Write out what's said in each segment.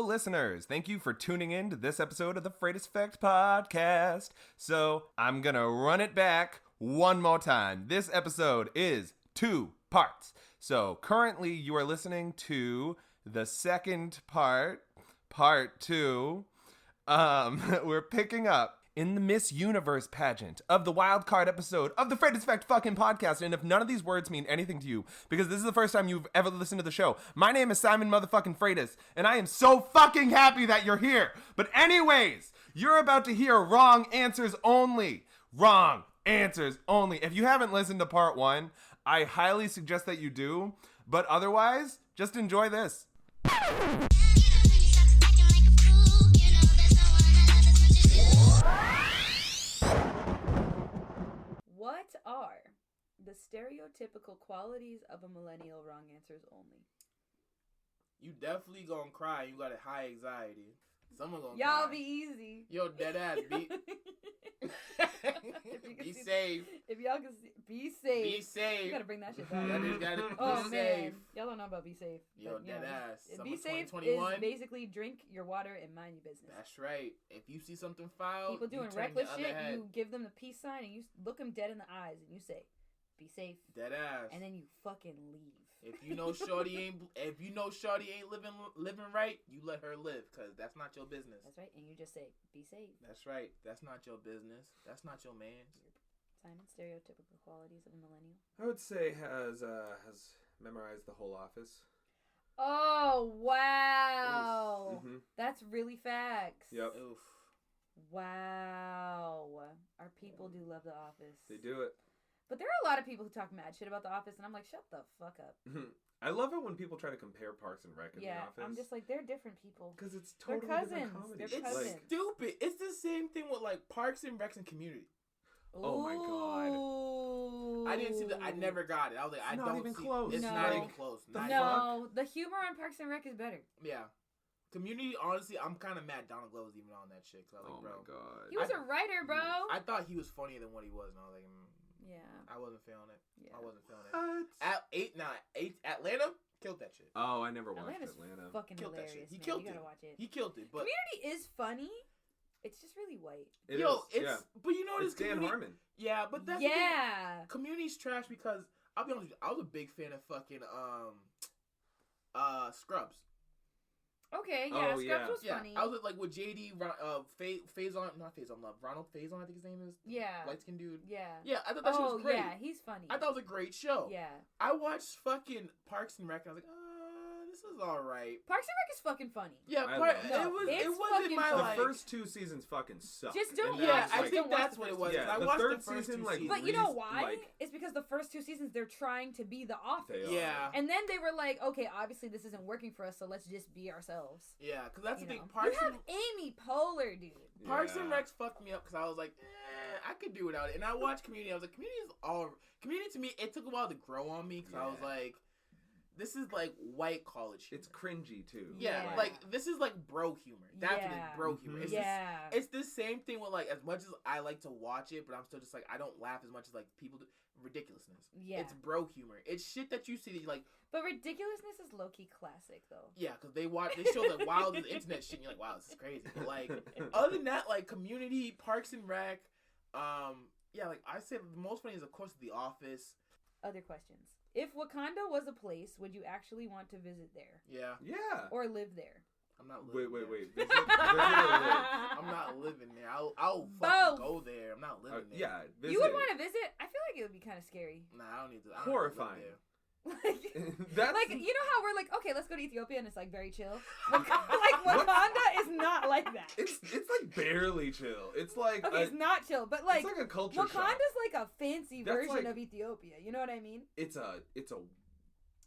listeners. Thank you for tuning in to this episode of the Freightest Effect podcast. So, I'm gonna run it back one more time. This episode is 2 parts. So, currently you are listening to the second part, part 2. We're picking up in the Miss Universe pageant of the Wildcard episode of the Freightest Effect fucking podcast. And if none of these words mean anything to you, because this is the first time you've ever listened to the show, my name is Simon motherfucking Freitas, and I am so fucking happy that you're here. But anyways, you're about to hear wrong answers only. Wrong answers only. If you haven't listened to part 1, I highly suggest that you do. But otherwise, just enjoy this. What are the stereotypical qualities of a millennial wrong answers only? You definitely gonna cry. You got a high anxiety. Someone gonna Y'all cry. be easy. Yo, dead ass. Be safe. If y'all can see, be safe. Be safe. You gotta bring that shit back. Y'all just gotta Oh be man, safe. y'all don't know about be safe. Yo, but, dead ass. Be safe 2021. is basically drink your water and mind your business. That's right. If you see something foul, People doing you turn reckless the other shit, head. you give them the peace sign and you look them dead in the eyes and you say, "Be safe." Dead ass. And then you fucking leave. If you know Shorty ain't living right, you let her live, cause that's not your business. That's right, and you just say, "Be safe." That's right. That's not your business. That's not your man's. Simon, stereotypical qualities of a millennial. I would say has memorized the whole Office. Oh wow, Mm-hmm. that's really facts. Yep. Oof. Wow, our people do love The Office. They do it. But there are a lot of people who talk mad shit about The Office, and I'm like, shut the fuck up. I love it when people try to compare Parks and Rec and The Office. I'm just like, they're different people. Because it's They're totally cousins. different comedy. They're It's cousins. stupid. It's the same thing with like Parks and Recs and Community. Oh my God. I didn't see that. I never got it. I was like, I not don't even see. close. It's No. not even close. Not No, the humor on Parks and Rec is better. Yeah. Community, honestly, I'm kind of mad Donald Glover's even on that shit. Cause I was like, Oh bro. my God. He was a writer, bro. I thought he was funnier than what he was, and I was like, Yeah. I wasn't feeling it. Yeah. I wasn't feeling it. Atlanta killed that shit. Oh, I never watched Atlanta's Atlanta. fucking Killed that hilarious, shit. He man. killed You gotta it. watch it. He killed it. But Community is funny. It's just really white. It yo, is, it's yeah. but you know It's this Dan Harmon. Yeah, but that's the Yeah. thing. Community's trash because I'll be honest with you, I was a big fan of fucking Scrubs. Okay, yeah, Oh, Scrubs yeah. was funny. I was like with JD, Faison Love, Ronald Faison, I think his name is. Yeah. Light skinned dude. Yeah. Yeah, I thought that shit was great. yeah, he's funny. I thought it was a great show. Yeah. I watched fucking Parks and Rec and I was like, this is alright. Parks and Rec is fucking funny. Yeah, I love it. it It's wasn't fucking my fun. The like. first 2 seasons fucking suck. Just don't And watch that's I Just think don't watch that's the what it first was. two. 'cause Yeah, I the watched third the first season, 2 like, seasons. But you know Reese, why? like- It's because the first 2 seasons they're trying to be The Office. They Yeah. And then they were like, okay, obviously this isn't working for us, so let's just be ourselves. Yeah, because that's You the know. thing. Parks You have and Amy Poehler, dude. Parks and Yeah. Recs fucked me up because I was like, I could do without it. And I watched Community. I was like, Community to me, it took a while to grow on me because I was Yeah. like, this is like white college humor. It's cringy, too. Yeah, Yeah. like this is like bro humor. That's what Yeah. it's bro humor. It's Yeah. it's the same thing with like as much as I like to watch it, but I'm still just like I don't laugh as much as like people do. Ridiculousness. Yeah. It's bro humor. It's shit that you see that you like. But ridiculousness is low-key classic, though. Yeah, because they show the wildest internet shit. And you're like, wow, this is crazy. But like, other than that, like Community, Parks and Rec, yeah, like I said, the most funny is of course The Office. Other questions. If Wakanda was a place, would you actually want to visit there? Yeah, Yeah. Or live there? I'm not living there. Wait. Visit or live? I'm not living there. I'll fucking Both. go there. I'm not living there. Yeah, visit. You would want to visit? I feel like it would be kind of scary. Nah, I don't need to. I don't Horrifying. Need to live Like, That's like, you know how we're like, okay, let's go to Ethiopia, and it's like very chill. Like Wakanda is not like that. it's like barely chill. It's like Okay, it's not chill, but like, it's like a culture Wakanda's shock. like a fancy That's version like- of Ethiopia. You know what I mean? It's a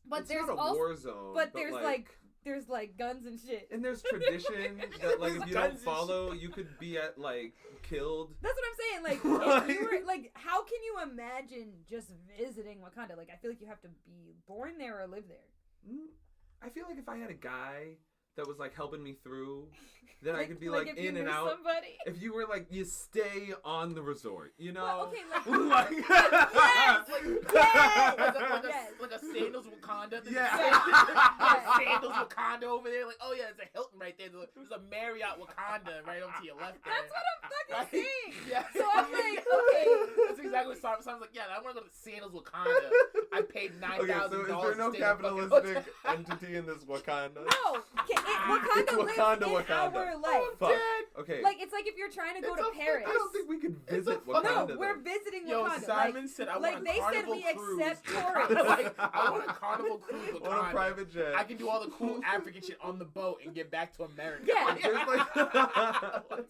But it's there's not a also, war zone. but there's like guns and shit. and there's tradition that like if you don't Guns and follow, you could be at like killed. That's what I'm saying. Like, if you were like, how can you imagine just visiting Wakanda? Like, I feel like you have to be born there or live there. I feel like if I had a guy that was like helping me through, then I could be like like if you in and knew out. somebody. If you were like, you stay on the resort, you know? Well, okay, like, Like- yes, like, yes, like, a, yes. like a Sandals Wakanda. There's Yeah. Sandals Wakanda over there. Like, oh yeah, there's a Hilton right there. There's a Marriott Wakanda right over to your left there. That's what I'm fucking saying. Yeah. So I'm like, okay. That's exactly what Simon's like. Yeah, I want to go to Sandals Wakanda. I paid $9,000. Okay, so is there no to stay in a fucking capitalistic hotel. entity in this Wakanda? No, Wakanda It's lives Wakanda, in Wakanda. our life. Fuck. Okay. Like, it's like if you're trying to go It's to a Paris. I don't think we could It's a visit fucking- Wakanda. No, we're visiting Yo, Wakanda. Simon said I want a they said Carnival we cruise. accept with tourists. Like, I want a Carnival cruise with on a Wakanda. private jet. I can do all the cool African shit on the boat and get back to America. Yeah. There's like,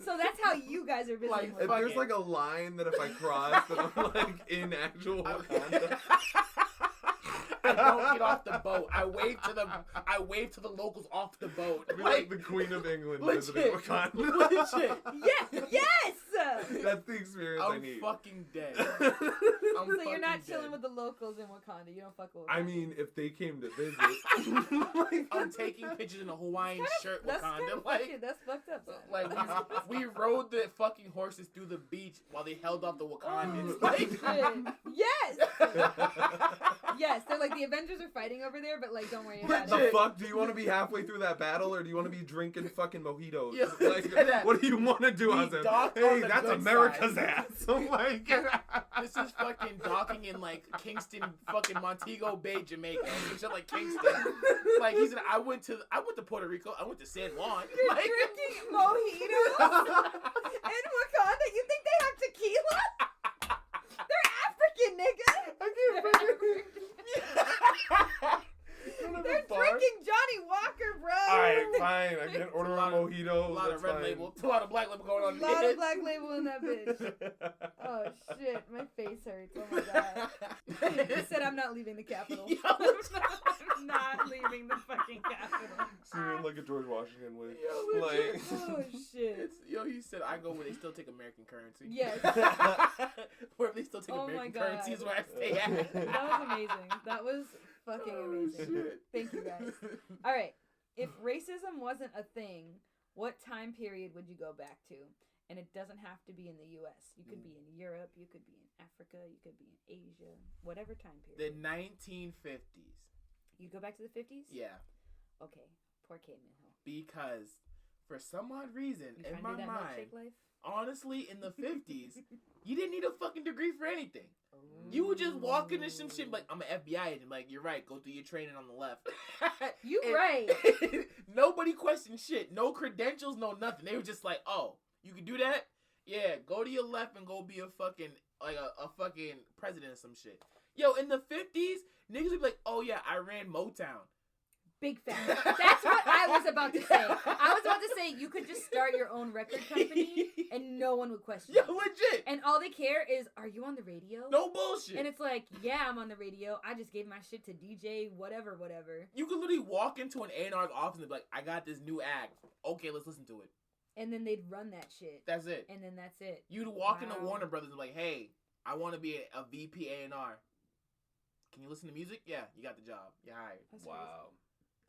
So that's how you guys are visiting Like, if Wakanda. there's like a line that if I cross, that I'm like in actual Wakanda. I don't get off the boat. I wave to the locals off the boat. I'd be like the Queen of England legit. visiting Wakanda. Legit. Yes! That's the experience I I'm need. fucking dead. So you're not chilling with the locals in Wakanda. You don't fuck with Wakanda. I mean, if they came to visit, I'm taking pictures in a Hawaiian shirt. That's Wakanda. kind of Like, that's fucked up. Son. like we rode the fucking horses through the beach while they held off the Wakandans. Oh, Like, shit. Yes! Yes, they're like, the Avengers are fighting over there, but like, don't worry what about the it. fuck? Do you want to be halfway through that battle, or do you want to be drinking fucking mojitos? Yeah, Like, say that. what do you want to do, We Azeb? docked on Hey, the that's good America's side. ass. I'm like, this is fucking docking in like Kingston, fucking Montego Bay, Jamaica, some shit like Kingston. Like he said, I went to Puerto Rico. I went to San Juan. You're Like, drinking mojitos in Wakanda? You think they have tequila? They're African, nigga. I They're drinking Johnny Walker, bro. Alright, fine. I can order a lot of- mojito. a lot that's of red fine. label, a lot of black label going on. A lot of black label in that bitch. Oh shit, my face hurts. Oh my god. He said I'm not leaving the Capitol. Yo, I'm not leaving the fucking Capitol. See me in like a George Washington wig. Yo, Like, legit. Oh shit. He said I go where they still take American currency. Yes. Where they still take Oh my American God. currency is where I stay at. That was amazing. That was fucking amazing. Shit. Thank you guys. All right. If racism wasn't a thing, what time period would you go back to? And it doesn't have to be in the U.S. You could be in Europe. You could be in Africa. You could be in Asia. Whatever time period. The 1950s. You go back to the 50s? Yeah. Okay. Poor Kate Minho. Because for some odd reason, You in trying my to do that mind, milkshake life? honestly, in the 50s, you didn't need a fucking degree for anything. You would just walk into some shit like, I'm an FBI agent. Like, you're right. Go do your training on the left. You And- right. Nobody questioned shit. No credentials, no nothing. They were just like, oh, you can do that? Yeah, go to your left and go be a fucking, like a fucking president or some shit. Yo, in the 50s, niggas would be like, oh yeah, I ran Motown. Big fan. That's what I was about to say. I was about to say you could just start your own record company and no one would question Yo, you. legit. And all they care is, are you on the radio? No bullshit. And it's like, yeah, I'm on the radio. I just gave my shit to DJ, whatever. You could literally walk into an A&R's office and be like, I got this new act. Okay, let's listen to it. And then they'd run that shit. That's it. And then that's it. You'd walk into Wow. Warner Brothers and be like, hey, I want to be a VP A&R. Can you listen to music? Yeah, you got the job. You're hired. That's wow.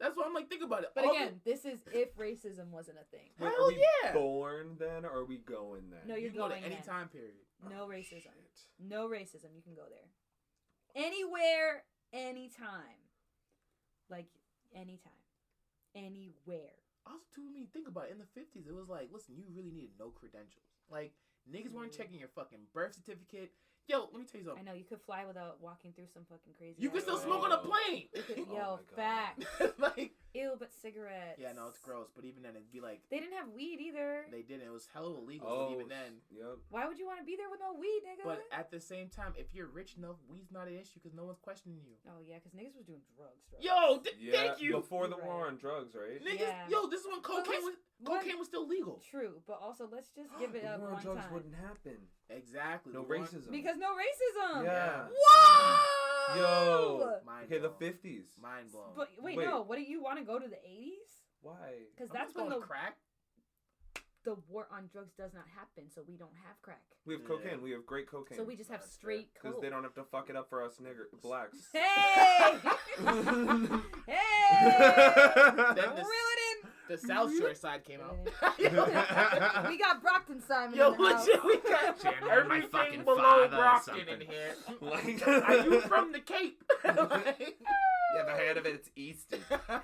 That's what I'm like, think about it. But All again, this is if racism wasn't a thing. Hell Are we yeah. born then, or are we going then? No, you you're can go to going any then. time period. No racism. Shit. No racism. You can go there. Anywhere, anytime. Like, anytime. Anywhere. Also, too, I mean, think about it. In the 50s, it was like, listen, you really needed no credentials. Like, niggas weren't checking your fucking birth certificate. Yo, let me tell you I something. know, you could fly without walking through some fucking crazy... You can ass still road. smoke on a plane. You could- Oh yo, my God. fact. Like, Ew, but cigarettes. yeah, no, it's gross. But even then, it'd be like, They didn't have weed either. they didn't. It was hella illegal. Oh, But even then. Yep. Why would you want to be there with no weed, nigga? But at the same time, if you're rich enough, weed's not an issue because no one's questioning you. Oh, yeah, because niggas was doing drugs. Yo, Yeah. thank you. Before the You're war right. on drugs, right? Niggas, Yeah. yo, this is when cocaine let's- was still legal. True, but also let's just give it The up war on one drugs time. wouldn't happen. Exactly. No The one- racism. Because no racism. Yeah. Whoa! Yo. Mind Okay, the blown. 50s. Mind blown. But wait, Wait. no. What do you want to go to the 80s? Why? Because I'm that's just when going the crack. the war on drugs does not happen, so we don't have crack. We have Yeah. cocaine. We have great cocaine. So we just have That's straight Because coke. they don't have to fuck it up for us blacks. Hey! Hey! Then Reel this- it in. The South Shore side came out. We got Brockton Simon. Yo, in the house. legit, we got Chandler, my everything fucking below father or Brockton something. in here. Like, Are you from the Cape? yeah, the head of it's Easton. Oh,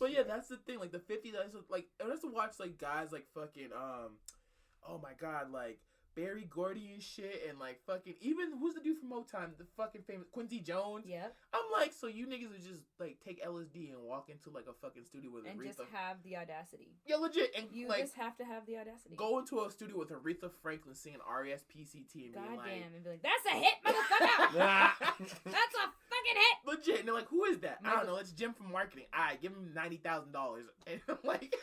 But yeah, shit. that's the thing. Like the 50s, like I used to watch like guys like fucking oh my god, like Barry Gordy and shit, and like fucking even who's the dude from Motown, the fucking famous Quincy Jones. Yep. I'm like, so you niggas would just like take LSD and walk into like a fucking studio with And Aretha. just have the audacity. Yeah, legit, and You like just have to have the audacity. go into a studio with Aretha Franklin singing R.E.S.P.C.T. and being like, Goddamn, and be like, that's a hit, motherfucker! That's a fucking hit! legit, and they're like, who is that? I Michael- don't know. It's Jim from marketing. Alright, give him $90,000, and I'm like,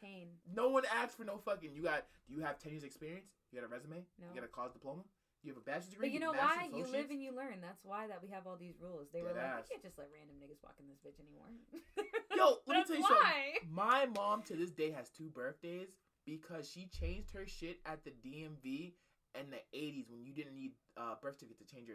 Pain. no one asks for no fucking. Do you have 10 years experience? You got a resume? No. You got a college diploma? You have a bachelor's degree? But you know master's, why? You associates? live and you learn. That's why that we have all these rules. They were like, Deadass. you can't just let random niggas walk in this bitch anymore. Yo, let me That's tell you why. something. My mom to this day has 2 birthdays because she changed her shit at the DMV in the 80s when you didn't need birth certificate to change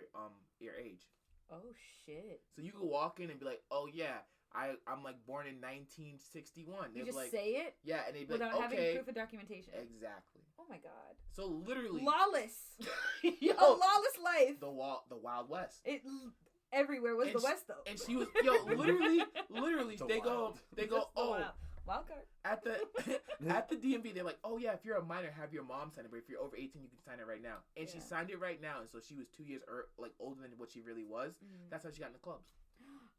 your age. Oh, shit. So you could walk in and be like, oh yeah, I'm like born in 1961. You They'd be just like, say it yeah, and they'd be without like, having okay, proof of documentation. exactly. Oh, my God. So literally, Lawless. yo, A lawless life. the Wild West. Everywhere was And the West, though. And she was, yo, literally, The they go, wild. they go, Just the oh, wild. Wildcard. at the DMV, they're like, oh yeah, if you're a minor, have your mom sign it, but if you're over 18, you can sign it right now. And she Yeah. signed it right now, and so she was 2 years like older than what she really was. Mm. That's how she got in the clubs.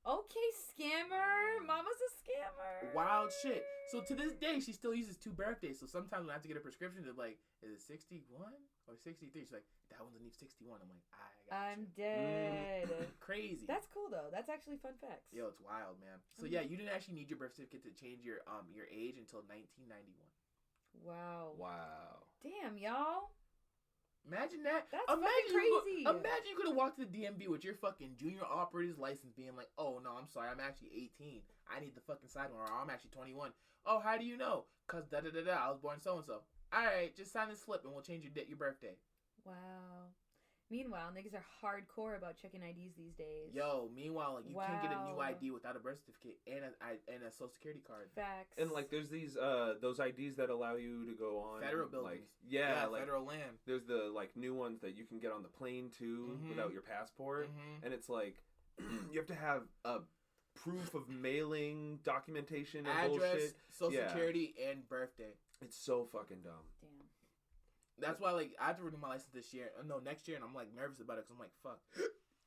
Okay, scammer. Mama's a scammer. Wild shit. So to this day, she still uses 2 birthdays. So sometimes when I have to get a prescription, they're like, is it 61 or 63? She's like, that one's underneath 61. I'm like, I got I'm you. dead. Crazy. That's cool, though. That's actually fun facts. Yo, it's wild, man. So yeah, you didn't actually need your birth certificate to change your age until 1991. Wow. Wow. Damn, y'all. Imagine that. That's imagine fucking crazy. Imagine you could have walked to the DMV with your fucking junior operator's license being like, oh, no, I'm sorry. I'm actually 18. I need the fucking sidearm. Or I'm actually 21. Oh, how do you know? Because da-da-da-da. I was born so-and-so. All right, just sign this slip and we'll change your birthday. Wow. Meanwhile, niggas are hardcore about checking IDs these days. Yo, meanwhile, like, you can't get a new Wow. ID without a birth certificate and a social security card. Facts. And like, there's these those IDs that allow you to go on Federal like, buildings. yeah, like federal land. there's the like new ones that you can get on the plane too Mhm. without your passport, Mhm. and it's like you have to have a proof of mailing documentation and Address, bullshit. social Yeah. security, and birthday. It's so fucking dumb. Damn. That's why, like, I have to renew my license this year. No, next year, and I'm like nervous about it because I'm like, fuck.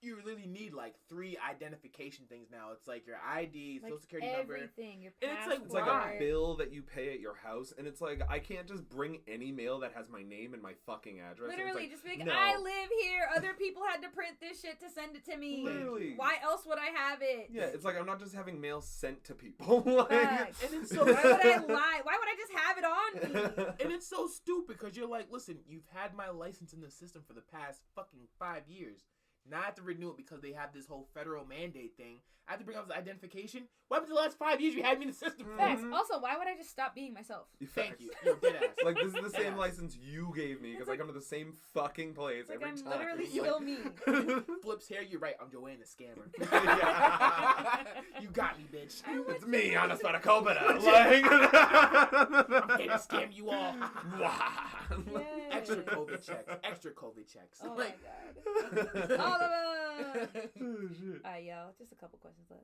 You really need like 3 identification things now. It's like your ID, Like social security number. everything. Your And it's like, passport. It's like Why? a bill that you pay at your house, and it's like I can't just bring any mail that has my name and my fucking address. And Literally, it's just be like, no. I live here. Other people had to print this shit to send it to me. Literally. Why else would I have it? Yeah, it's like I'm not just having mail sent to people. Like, Facts. And it's so Why would I lie? Why would I just have it on me? and it's so stupid because you're like, listen, you've had my license in the system for the past fucking 5 years. Now I have to renew it because they have this whole federal mandate thing. I have to bring up the identification. What happened to the last 5 years you had me in the system? Facts. Mhm. Also, why would I just stop being myself? Thank Facts. you. Yo, dead ass. Like, this is the same Yeah. license you gave me because I come to the same fucking place Like, every I'm time. literally Yo. still me. Flips here, you're right. I'm Joanne the scammer. Yeah. You got me, bitch. I It's me, honest about a Cobra. I'm Like, here to scam you all. Wow. Extra COVID checks. Extra COVID checks. Oh Like, my god. All of us. Oh, shit. Alright, y'all. Just a couple questions left.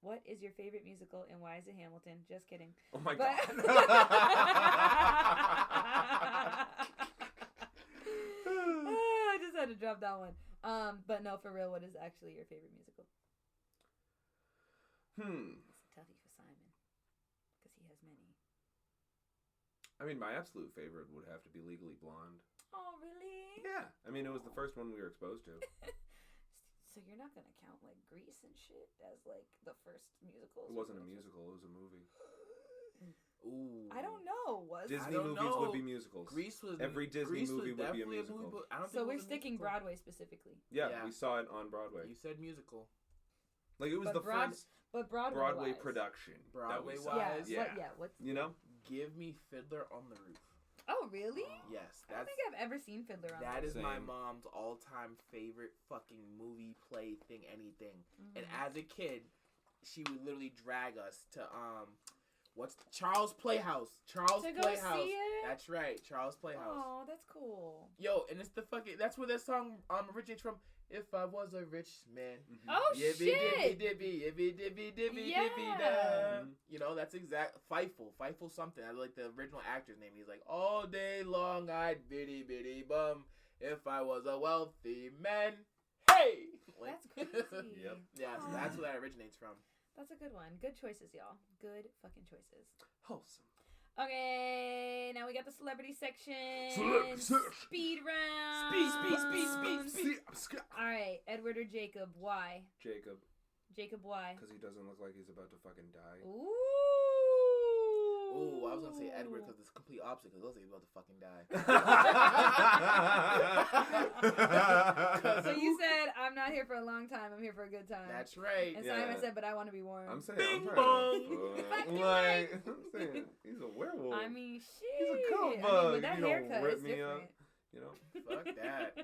What is your favorite musical and why is it Hamilton? Just kidding. Oh my But- I just had to drop that one. But no, for real, what is actually your favorite musical? It's a toughie for Simon. Because he has many. I mean, my absolute favorite would have to be Legally Blonde. Oh, really? Yeah. I mean, it was the first one we were exposed to. So you're not gonna count like Grease and shit as like the first musicals? It wasn't a musical, it was a movie. ooh. I don't know. Was I Disney don't movies know. would be musicals. Grease was Every Disney Grease movie was would be a definitely musical. movie, but I don't so think it we're was a sticking musical. Broadway specifically. Yeah, Yeah. we saw it on Broadway. You said musical. Like, it was But the first But Broadway wise. production. that we Broadway saw. wise? Yeah. What's You know? Give me Fiddler on the Roof. Oh, really? Yes, I don't that's think I've ever seen Fiddler on that the is my Same. mom's all-time favorite fucking movie, play thing, anything. Roof. And as a kid, she would literally drag us to What's Charles Playhouse? Charles To go Playhouse. see it? That's right, Charles Playhouse. Oh, that's cool. Yo, and it's the fucking. That's where that song originates from. If I was a rich man. Oh, Yibby shit. dibby, yibby dibby dibby Yeah. dibby da. You know, that's exact. Feifel something. I like the original actor's name. He's like, all day long I'd bitty bitty bum. If I was a wealthy man. Hey! Like, That's crazy. Yep. Yeah, so that's where that originates from. That's a good one. Good choices, y'all. Good fucking choices. Wholesome. Okay, now we got the celebrity section. Celebrity section. Speed round. Speed. All right, Edward or Jacob? Why? Jacob, Jacob, why? because he doesn't look like he's about to fucking die. Ooh. Ooh, I was gonna say Edward because it's the complete opposite. Because it looks like he's about to fucking die. So you said I'm not here for a long time. I'm here for a good time. That's right. And Yeah. Simon said, but I want to be warm. I'm saying, Bing I'm bong. trying to, like, I'm saying, he's a werewolf. I mean, shit. He's a cold I mean, bug. with that You don't haircut, rip it's me different. up. You know, Fuck that.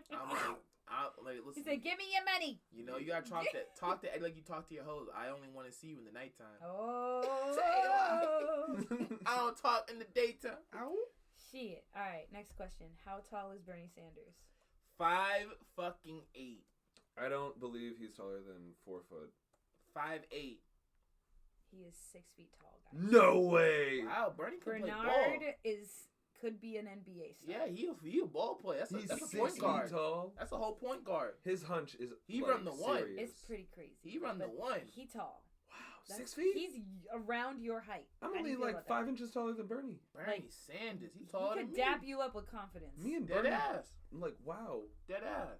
Like, listen. He said, "Give me your money." You know, you gotta talk to Ed like you talk to your hoes. I only want to see you in the nighttime. Oh. I don't talk in the daytime. Shit. All right. Next question. How tall is Bernie Sanders? 5'8". I don't believe he's taller than 4 foot. 5'8". He is 6 feet tall, guys. No way. Wow, Bernie could play ball. Bernard could be an NBA star. Yeah, he a ball player. That's He's a 6 point feet guard. tall. That's a whole point guard. His hunch is He like, run the one. serious. It's pretty crazy. He run the But one. He tall. Wow, That's- 6 feet? He's around your height. I'm How do only you feel like about 5 that? inches taller than Bernie. Bernie Like, Sanders. He's He taller than could me. dap you up with confidence. Me and Dead Bernie, ass. I'm like, wow. Dead ass.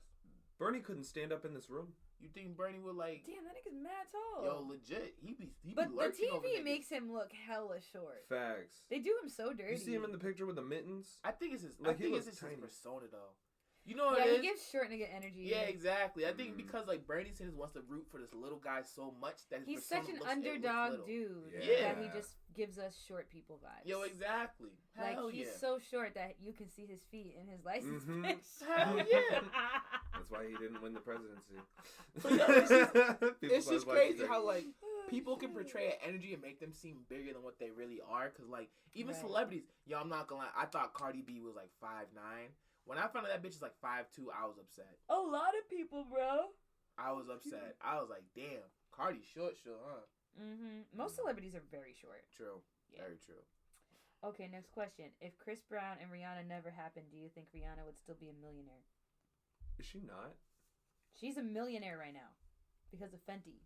Bernie couldn't stand up in this room. You think Bernie would like? Damn, that nigga's mad tall. Yo, legit. He be but the lurching over TV niggas. makes him look hella short. Facts. They do him so dirty. You see him in the picture with the mittens? I think it's his. Like, I he think it's looks just his tiny. persona though. You know what Yeah, it he is? gives short nigga energy. Yeah, exactly. I think Mm. because like Bernie Sanders wants to root for this little guy so much that his He's persona such an looks underdog little. dude Yeah. that he just gives us short people vibes. Yo, exactly. Like Hell he's yeah. so short that you can see his feet in his license Mhm. plate. Hell yeah. That's why he didn't win the presidency. But yo, it's just- People It's thought just it was crazy like- how like people can portray an energy and make them seem bigger than what they really are. Cause like even Right. celebrities, yo, I'm not gonna lie. I thought Cardi B was like 5'9". When I found out that bitch is like 5'2", I was upset. A lot of people, bro. I was upset. I was like, damn, Cardi short, huh? Most celebrities are very short. True. Yeah. Very true. Okay, next question. If Chris Brown and Rihanna never happened, do you think Rihanna would still be a millionaire? Is she not? She's a millionaire right now because of Fenty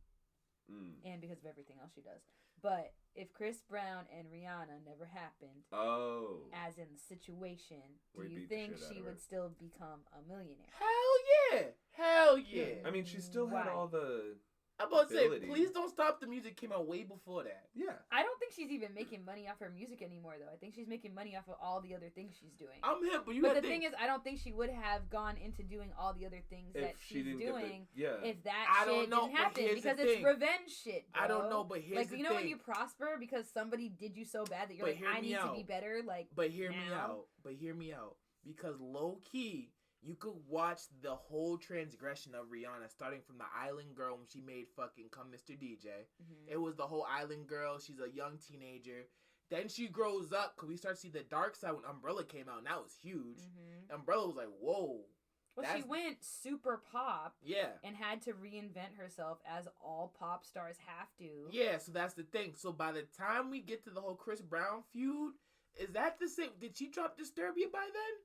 and because of everything else she does. But if Chris Brown and Rihanna never happened, Oh. as in the situation, do We you beat the think shit out she of her. would still become a millionaire? Hell yeah. Hell yeah. I mean, she still had Why? all the... I'm about to say, ability. please don't stop the music came out way before that. Yeah. I don't think she's even making money off her music anymore, though. I think she's making money off of all the other things she's doing. I'm hip, but you But gotta the think. thing is, I don't think she would have gone into doing all the other things that If she she's didn't doing get the... Yeah. if that I don't shit know, didn't but happen here's the because it's thing. revenge shit. Bro. I don't know, but here's like the you know thing. when you prosper because somebody did you so bad that you're But like, hear I me need to out. be better. Like, But hear me now. out. But hear me out. Because low key, you could watch the whole transgression of Rihanna, starting from the Island Girl when she made fucking Come Mr. DJ. It was the whole Island Girl. She's a young teenager. Then she grows up because we start to see the dark side when Umbrella came out, and that was huge. Umbrella was like, whoa. Well, she That's- went super pop Yeah. and had to reinvent herself as all pop stars have to. Yeah, so that's the thing. So by the time we get to the whole Chris Brown feud, is that the same? Did she drop Disturbia by then?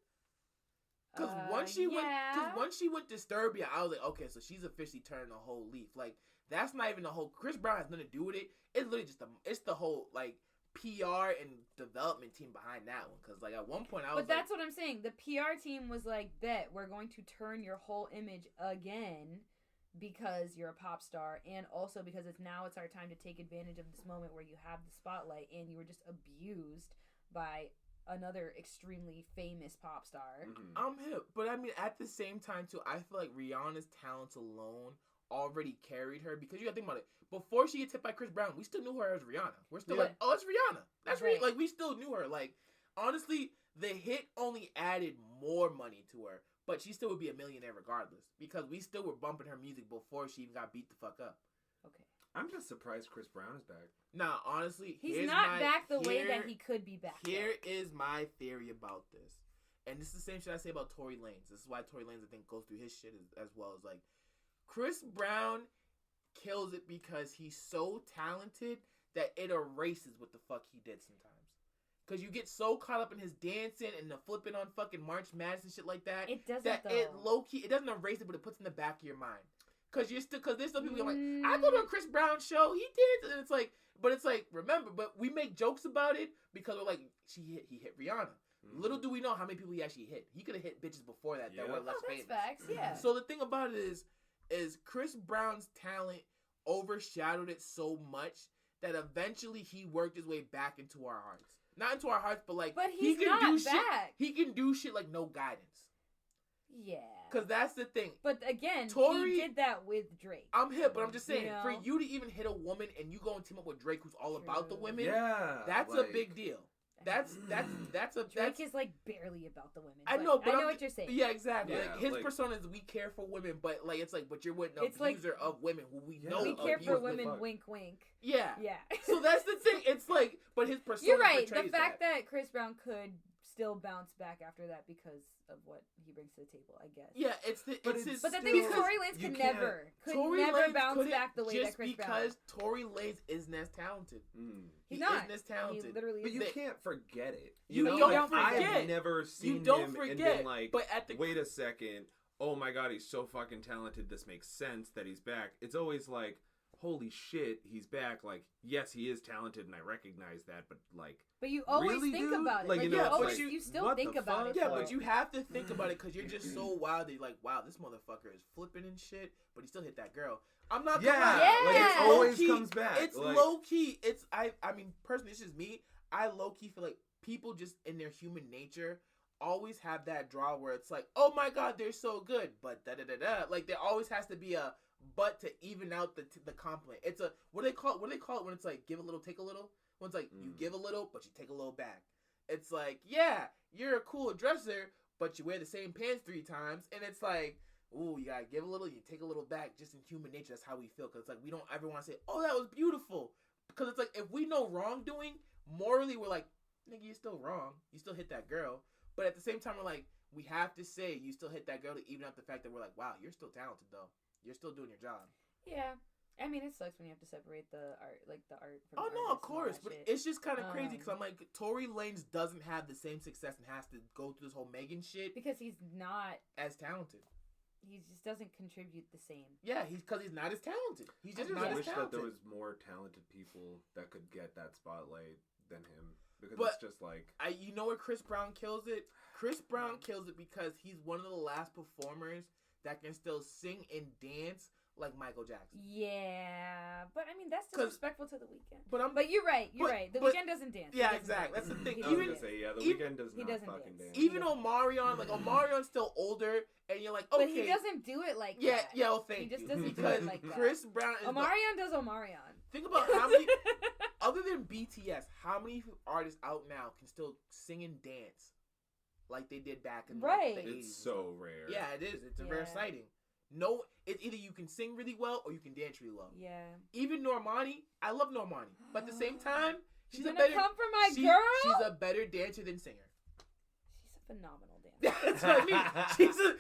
Because once she went Disturbia, I was like, okay, so she's officially turned the whole leaf. Like that's not even the whole. Chris Brown has nothing to do with it. It's literally just it's the whole like PR and development team behind that one. Because like at one point I was. But that's what I'm saying. The PR team was like, bet we're going to turn your whole image again because you're a pop star, and also because it's our time to take advantage of this moment where you have the spotlight and you were just abused by another extremely famous pop star. I'm hip, but I mean at the same time too, I feel like Rihanna's talents alone already carried her because you gotta think about it. Before she gets hit by Chris Brown, we still knew her as Rihanna. We're still like, oh, it's Rihanna. That's right. like we still knew her. Like honestly, the hit only added more money to her, but she still would be a millionaire regardless because we still were bumping her music before she even got beat the fuck up. Okay. I'm just surprised Chris Brown is back. Nah, honestly, He's not back the way that he could be back. Here is my theory about this. And this is the same shit I say about Tory Lanez. This is why Tory Lanez, I think, goes through his shit as well. As like, Chris Brown kills it because he's so talented that it erases what the fuck he did sometimes. Because you get so caught up in his dancing and the flipping on fucking March Madness and shit like that. It doesn't, that though. It low-key, it doesn't erase it, but it puts it in the back of your mind. Because there's still people who are like, I go to a Chris Brown show, he did. And it's like, remember, but we make jokes about it because we're like, he hit Rihanna. Little do we know how many people he actually hit. He could have hit bitches before that were less famous. Facts, yeah. So the thing about it is Chris Brown's talent overshadowed it so much that eventually he worked his way back into our hearts. Not into our hearts, but he's he can not do back. shit. He can do shit like no guidance. Yeah. Because that's the thing. But again, Tory, he did that with Drake. I'm hip, but I'm just saying, You know? for you to even hit a woman and you go and team up with Drake, who's all about the women, that's like, a big deal. Drake is like barely about the women. I know, but I know what you're saying. Yeah, exactly. Yeah, like, his persona is we care for women, but but you're with an It's abuser of women who we know. We care for women. fuck. Wink, wink. Yeah. Yeah. So that's the thing. It's like, but his persona. You're right. The portrays fact that Chris Brown could still bounce back after that because of what he brings to the table, I guess. Yeah, it's his. But the thing is, Tory Lanez could never bounce back the way that Chris Brown. Just because Tory Lanez isn't as talented. He's not. Isn't as talented. He literally But you isn't. can't forget it. You know? don't like, forget. I've never seen You don't him forget. and been like, but at the wait a second, oh my god, he's so fucking talented, this makes sense that he's back. It's always like, holy shit, he's back. Like, yes, he is talented and I recognize that, but like, but you always really, think dude? about it. Like, Like, you know, but you still what think the about fuck? it. Yeah, though. but you have to think about it because you're just so wild that you're like, wow, this motherfucker is flipping and shit, but he still hit that girl. I'm not gonna lie. Like, Yeah. it always low-key. comes back. It's like, low key. It's I mean, personally, it's just me. I low key feel like people just in their human nature always have that draw where it's like, oh my god, they're so good, but da da da da. Like there always has to be a but to even out the compliment. It's a what do they call it when it's like give a little, take a little. When it's like you give a little, but you take a little back. It's like, yeah, you're a cool dresser, but you wear the same pants 3 times, and it's like, ooh, you gotta give a little, you take a little back. Just in human nature, that's how we feel. Cause it's like we don't ever want to say, oh, that was beautiful, because it's like if we know wrongdoing, morally we're like, nigga, you're still wrong. You still hit that girl, but at the same time we're like, we have to say you still hit that girl to even out the fact that we're like, wow, you're still talented though. You're still doing your job. Yeah. I mean, it sucks when you have to separate the art from Oh the no, of artist and all course, that but shit. it's just kind of crazy because I'm like, Tory Lanez doesn't have the same success and has to go through this whole Megan shit because he's not as talented. He just doesn't contribute the same. Yeah, he's not as talented. He's just I not wish as that talented. there was more talented people that could get that spotlight than him, because But it's just like, you know where Chris Brown kills it? Chris Brown kills it because he's one of the last performers that can still sing and dance like Michael Jackson. Yeah, but I mean that's disrespectful to the Weeknd. But you're right. The Weeknd doesn't dance. Yeah, exactly. That's the thing. I was gonna say, the Weeknd does not fucking dance. Even Omarion, like Omarion's still older, and you're like, okay, but he doesn't do it like that. Yeah, well, thank you. He just doesn't do because it like that. Chris Brown is Omarion does Omarion. Think about how many, other than BTS, how many artists out now can still sing and dance like they did back in the 80s? It's so rare. Yeah, it is. It's a rare sighting. No, it's either you can sing really well or you can dance really well. Yeah. Even Normani, I love Normani, but at the same time, she's You're a gonna better come for my girl. She's a better dancer than singer. She's a phenomenal dancer. That's what I mean.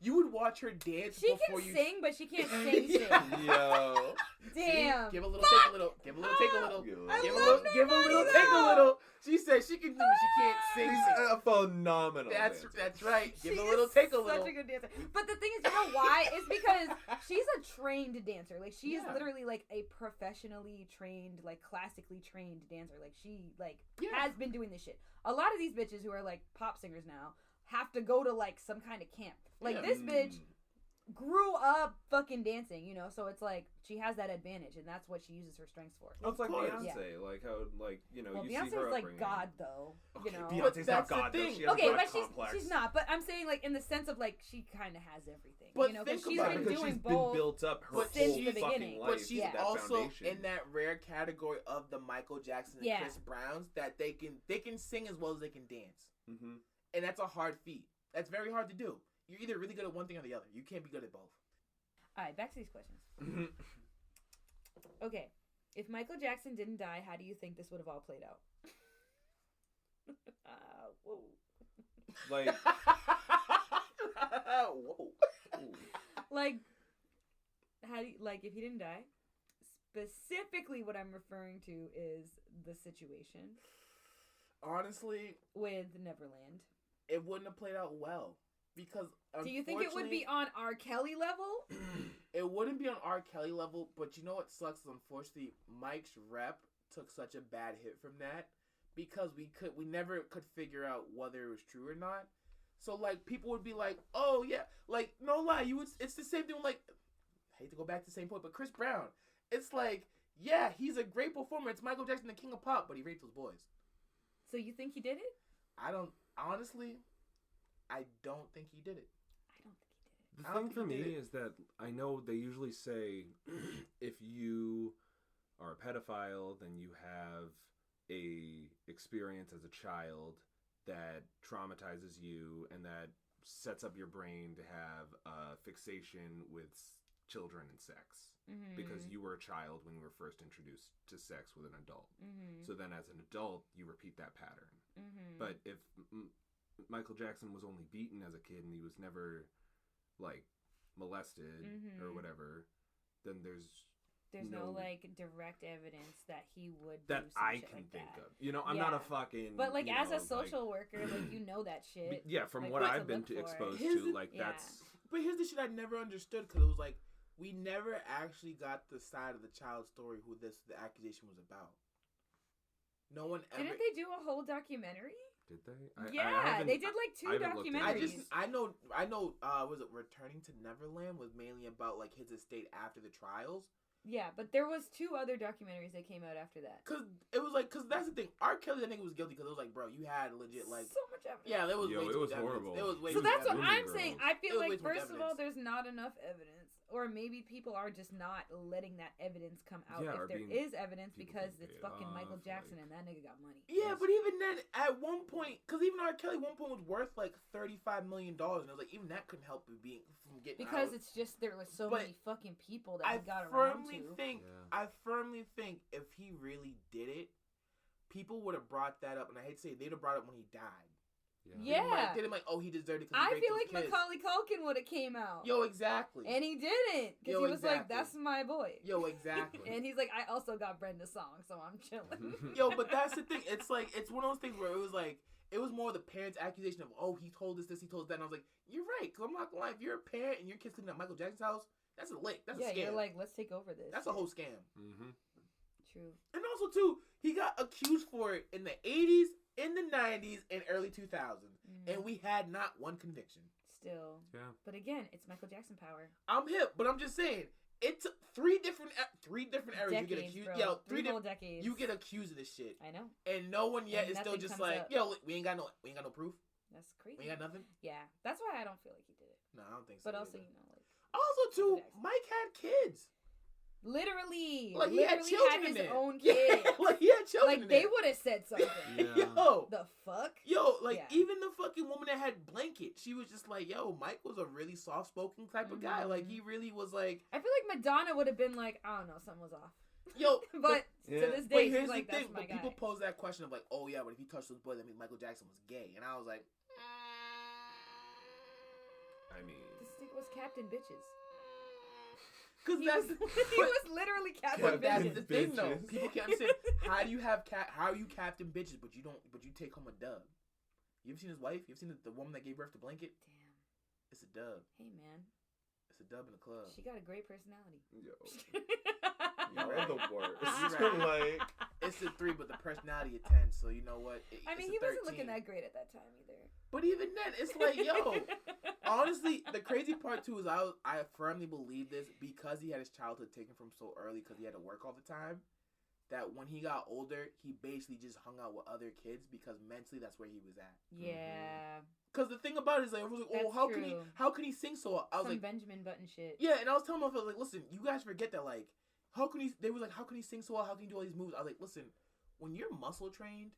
You would watch her dance. She before can you sing, but she can't sing. Yeah. Yo. Damn. See? Give a little, take a little. Give a little, take a little. I Give a love little, give a little, take a little. She said she can do it. She can't sing. She's a phenomenal That's dancer. that's right. Give She a little, is take a little. Such a good dancer. But the thing is, you know why? It's because she's a trained dancer. Like she is literally like a professionally trained, like classically trained dancer. Like she has been doing this shit. A lot of these bitches who are like pop singers now have to go to like some kind of camp. Like this bitch grew up fucking dancing, you know, so it's like she has that advantage, and that's what she uses her strengths for. It's like Beyonce, Yeah. like how, like, you know, Well, you Beyonce's see her like upbringing. God, though. You know, Beyonce's But that's not the God, though. thing. She has okay, a God but complex. she's not. But I'm saying like in the sense of like she kind of has everything. But you know, think because she's about been it, because doing she's both. been built up her But since whole the fucking beginning. life. But she's that also foundation. in that rare category of the Michael Jackson and Chris Browns that they can sing as well as they can dance, and that's a hard feat. That's very hard to do. You're either really good at one thing or the other. You can't be good at both. All right, back to these questions. Okay. If Michael Jackson didn't die, how do you think this would have all played out? Whoa. Like, Whoa. Like, how do you, like, if he didn't die, specifically what I'm referring to is the situation Honestly, with Neverland. it wouldn't have played out well because. Do you think it would be on R. Kelly level? It wouldn't be on R. Kelly level, but you know what sucks? Unfortunately, Mike's rep took such a bad hit from that because we never could figure out whether it was true or not. So like people would be like, "Oh yeah," like no lie, it's the same thing. Like, I hate to go back to the same point, but Chris Brown, it's like, yeah, he's a great performer. It's Michael Jackson, the king of pop, but he raped those boys. So you think he did it? I don't honestly think he did it. I don't think he did it. The I don't thing think for he me did it. is that I know they usually say if you are a pedophile, then you have a experience as a child that traumatizes you and that sets up your brain to have a fixation with children and sex. Mm-hmm. Because you were a child when you were first introduced to sex with an adult. Mm-hmm. So then as an adult, you repeat that pattern. Mm-hmm. But if Michael Jackson was only beaten as a kid and he was never, like, molested Mm-hmm. or whatever, then there's no like direct evidence that he would that do some I shit can like think that. of. You know, I'm not a Yeah. fucking... But like you as know, a social worker, like you know that shit. Yeah, from like, what what I've to been look for. exposed Here's to, the- like, Yeah. that's... But here's the shit I never understood because it was like we never actually got the side of the child's story who the accusation was about. No one ever. Didn't they do a whole documentary? Did they? Yeah, they did like 2 I haven't looked into documentaries. I know. Was it Returning to Neverland was mainly about like his estate after the trials? Yeah, but there was 2 other documentaries that came out after that. Cause that's the thing. R. Kelly, I think, was guilty because it was like, bro, you had legit like. So much evidence. Yeah, there was. Yo, way it too was much evidence. horrible. It was way So too that's much what evidence. I'm saying. Girls. I feel It was way like too much first of all, evidence. there's not enough evidence, or maybe people are just not letting that evidence come out. Yeah, or if there being- is evidence, people because being it's paid fucking Michael off, Jackson like- and that nigga got money. Yeah, Yes. but even then, at one point, because even R. Kelly, at one point was worth like $35 million, and I was like, even that couldn't help it being from getting Because out. it's just there was so But many fucking people that I he got around firmly to. think, Yeah. I firmly think if he really did it, people would have brought that up, and I hate to say it, they'd have brought it when he died. Yeah. They didn't like, oh, he deserved it. 'Cause he I raped feel those like kids. Macaulay Culkin would have came out. Yo, exactly. And he didn't. Because Yo, he was like, exactly. that's my boy. Yo, exactly. And he's like, I also got Brenda's song, so I'm chilling. Yo, but that's the thing. It's like, it's one of those things where it was like, it was more the parents' accusation of, oh, he told us this, he told us that. And I was like, you're right. Because I'm not going to lie. If you're a parent and your kid's living at Michael Jackson's house, that's a lick. That's a scam. You're like, let's take over this. That's a whole scam. Mm-hmm. True. And also, too, he got accused for it in the 80s, in the 90s, and early 2000s. And we had not one conviction. Still. Yeah. But again, it's Michael Jackson power. I'm hip, but I'm just saying, it took three different areas you get Decades, accused. bro. Yo, 3 whole decades. you get accused of this shit. I know. And no one yet And is still nothing just comes like, up. yo, we ain't got no proof. That's crazy. We ain't got nothing. Yeah. That's why I don't feel like he did it. No, I don't think so. But also, either. you know, like, Also, too, Jackson. Mike had kids. literally. Like, he literally had children his in there. own Yeah, kids. like, he had children Like, in they there. would have said something. Yeah. Yo. The fuck? Yo, like, Yeah. even the fucking woman that had Blanket, she was just like, yo, Mike was a really soft-spoken type of guy. Like, he really was like, I feel like Madonna would have been like, I don't know, something was off. yo, But Yeah. to this But day, here's she's like, the thing. that's my But guy. people pose that question of like, oh yeah, but if he touched those boys, that means Michael Jackson was gay. And I was like, I mean... This nigga was Captain Bitches. because He that's was, but, he was literally Captain but that's Bitches. the thing though. Bitches. People can't understand how do you have how are you Captain Bitches, but you take home a dub. You ever seen his wife? You ever seen the woman that gave birth to Blanket? Damn. It's a dub. Hey, man. It's a dub in the club. She got a great personality. Yo, You're you're right. the worst. You're right. Like, It's a 3, but the personality a 10. So you know what? I mean, it's he a wasn't 13. looking that great at that time either. But even then, it's like, yo. Honestly, the crazy part too is I firmly believe this because he had his childhood taken from so early because he had to work all the time. That when he got older, he basically just hung out with other kids because mentally that's where he was at. Yeah. Because the thing about it is like, I was like, oh, That's how can he sing so well? I was Some like, Benjamin Button shit. yeah, and I was telling myself like, listen, you guys forget that like, how can he? They were like, how can he sing so well? How can he do all these moves? I was like, listen, when you're muscle trained,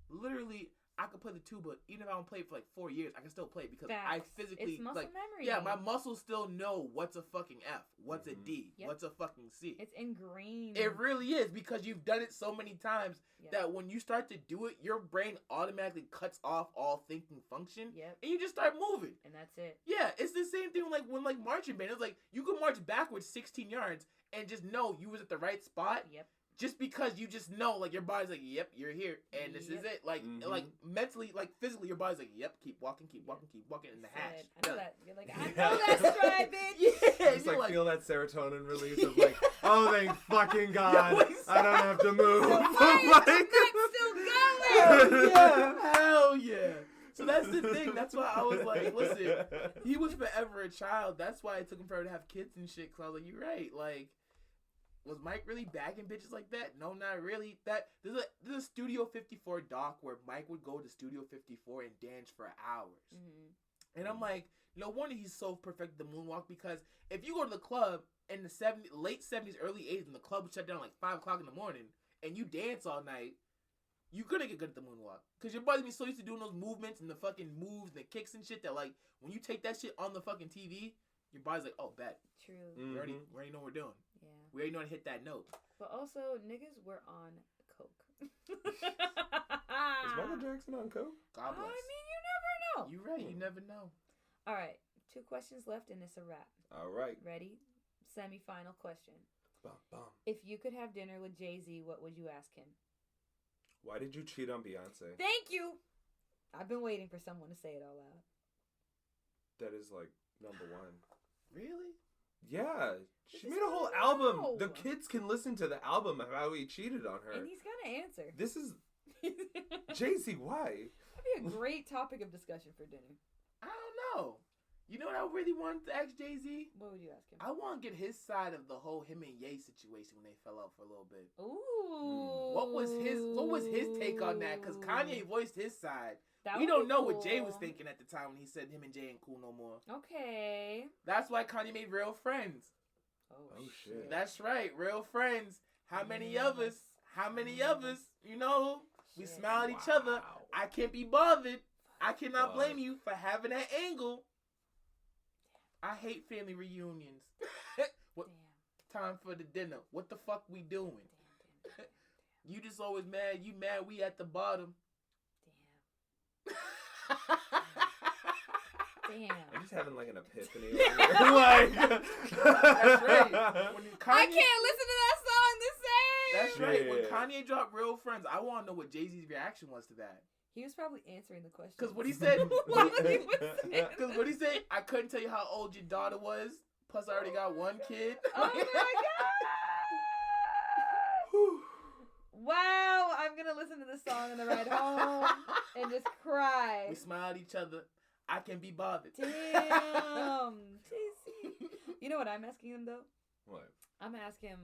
literally, I could play the tuba even if I don't play it for like 4 years. I can still play it because Facts. I physically It's muscle like memory. yeah, my muscles still know what's a fucking F, what's a D, Yep. what's a fucking C. It's ingrained. It really is because you've done it so many times Yep. that when you start to do it, your brain automatically cuts off all thinking function Yep. and you just start moving. And that's it. Yeah, it's the same thing like when marching band. It's like you could march backwards 16 yards and just know you was at the right spot. Yep. Just because you just know, like your body's like, yep, you're here, and this is Yep. it. Like, like mentally, like physically, your body's like, yep, keep walking in the hash. I know that. You're like, I know that stride, bitch. Yeah, Just you're like feel that serotonin release of like, oh thank fucking God, Yo, exactly. I don't have to move. Still going. Hell yeah. So that's the thing. That's why I was like, listen, he was forever a child. That's why it took him forever to have kids and shit. Cause I was like, you're right. Like, was Mike really bagging bitches like that? No, not really. There's a Studio 54 doc where Mike would go to Studio 54 and dance for hours. Mm-hmm. And I'm like, no wonder he's so perfect the moonwalk, because if you go to the club in the late 70s, early 80s, and the club would shut down like 5 o'clock in the morning, and you dance all night, you're gonna get good at the moonwalk. Because your body's been so used to doing those movements and the fucking moves and the kicks and shit that, like, when you take that shit on the fucking TV, your body's like, oh, bet. True. We already know what we're doing. Yeah. We already know how to hit that note. But also, niggas were on coke. Is Michael Jackson on coke? God bless. I mean, you never know. You're right. You never know. All right. 2 questions left, and it's a wrap. All right. Ready? Semi-final question. Bum, bum. If you could have dinner with Jay-Z, what would you ask him? Why did you cheat on Beyonce? Thank you. I've been waiting for someone to say it all out. That is like number 1. Really? Yeah, she This made is a whole so album. low. The kids can listen to the album of how he cheated on her. And he's gonna answer. This is That'd Jay-Z. Why? be a great topic of discussion for dinner. I don't know. You know what I really wanted to ask Jay-Z? What would you ask him? I want to get his side of the whole him and Ye situation when they fell out for a little bit. Ooh. What was his take on that? Because Kanye voiced his side. That We would don't be know what Jay cool. was thinking at the time when he said him and Jay ain't cool no more. Okay. That's why Kanye made Real Friends. Oh, shit. That's right, Real Friends. How many of us? How many of us? You know, we Shit. smile at each other. Wow. I can't be bothered. I cannot Fuck. blame you for having that angle. I hate family reunions. What Damn. time for the dinner? What the fuck we doing? Damn. You just always mad. You mad we at the bottom. Damn. I'm just having like an epiphany. Like, That's right. When I can't listen to that song the same. That's right. When Yeah. Kanye dropped Real Friends, I want to know what Jay-Z's reaction was to that. He was probably answering the question. Because what he said, What he was saying. because what he said, I couldn't tell you how old your daughter was. Plus, I already got one kid. Oh my god! Wow, I'm gonna listen to this song on the ride home and just cry. We smile at each other. I can be bothered. Damn, JC. You know what I'm asking him though? What? I'm asking him,